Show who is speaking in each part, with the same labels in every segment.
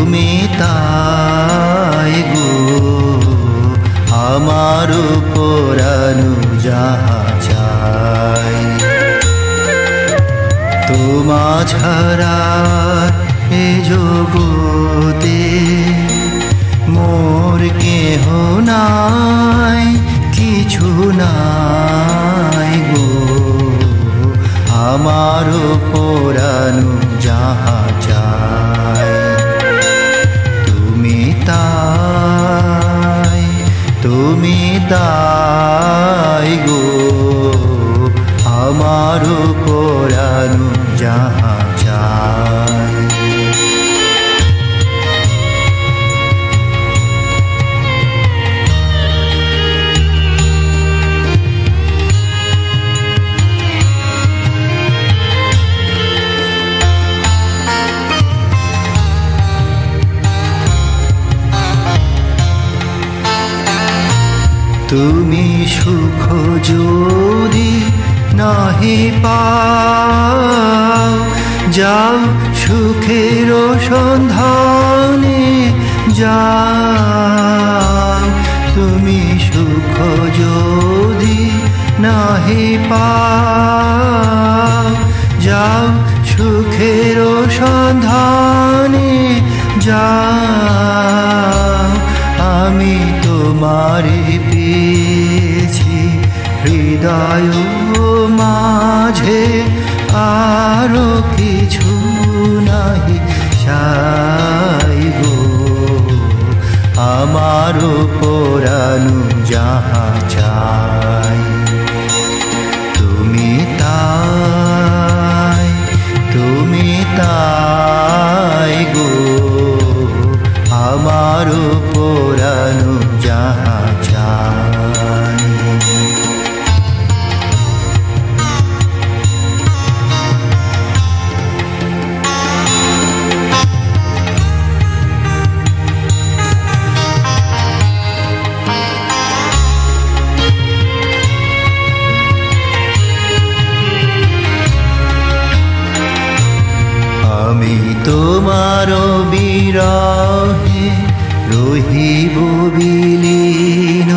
Speaker 1: তুমি তাই গো আমার পরানো যাহা চাই। তোমা ছাড়া এ জগতে মোর কেহ নাই, কিছু নাই গো আমার পরানো যাহা চাই। তুমি তাই গো আমার পরানো যাহা চাই। তুমি সুখ যদি নাহি পাও, যাও সুখের সন্ধানে যাও। তুমি সুখ যদি নাহি পাও, যাও সুখের সন্ধানে যাও। আমি তোমারে পেয়েছি হৃদয় মাঝে, আরো কিছু নাহি চাই গো আমার পরানো যাহা চাই। তুমি তাই গো আমার পরানো যাহা চাই। আমি তোমার বিরহে রহিব বিলীন,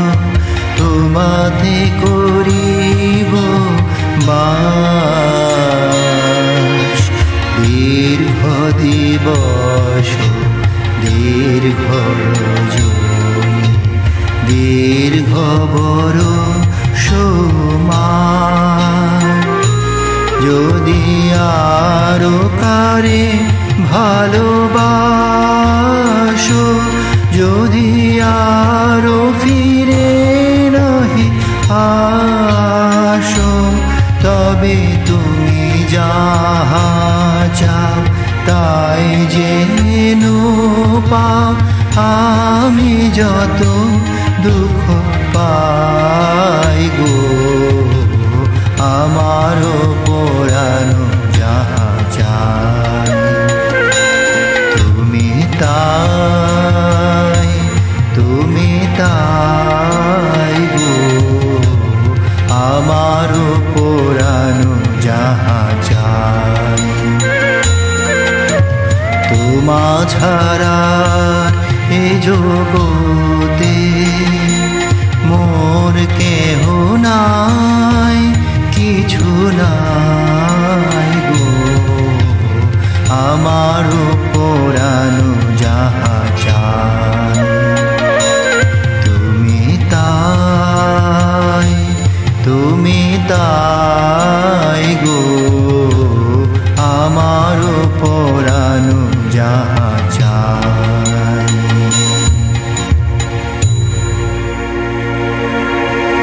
Speaker 1: তোমাতে করিব বাস। দীর্ঘ দিবস দীর্ঘ রজনী, দীর্ঘ বরষ মাস। যদি আরো কারে ভালোবাসো, যদি আরো ফিরে নাহি আসো, তবে তুমি যাহা চাও তাই যেন পাও। আমি যত দুঃখ পাই গো আমার পরানো যাহা চাই। তুমি তাই গো আমার পরানো যাহা চাই। তোমা ছাড়া এ জগতে মোর কেহ নাই, কিছু নাই গো আমার পরানো যাহা চাই। তুমি তাই গো আমার পরানো যাহা চাই।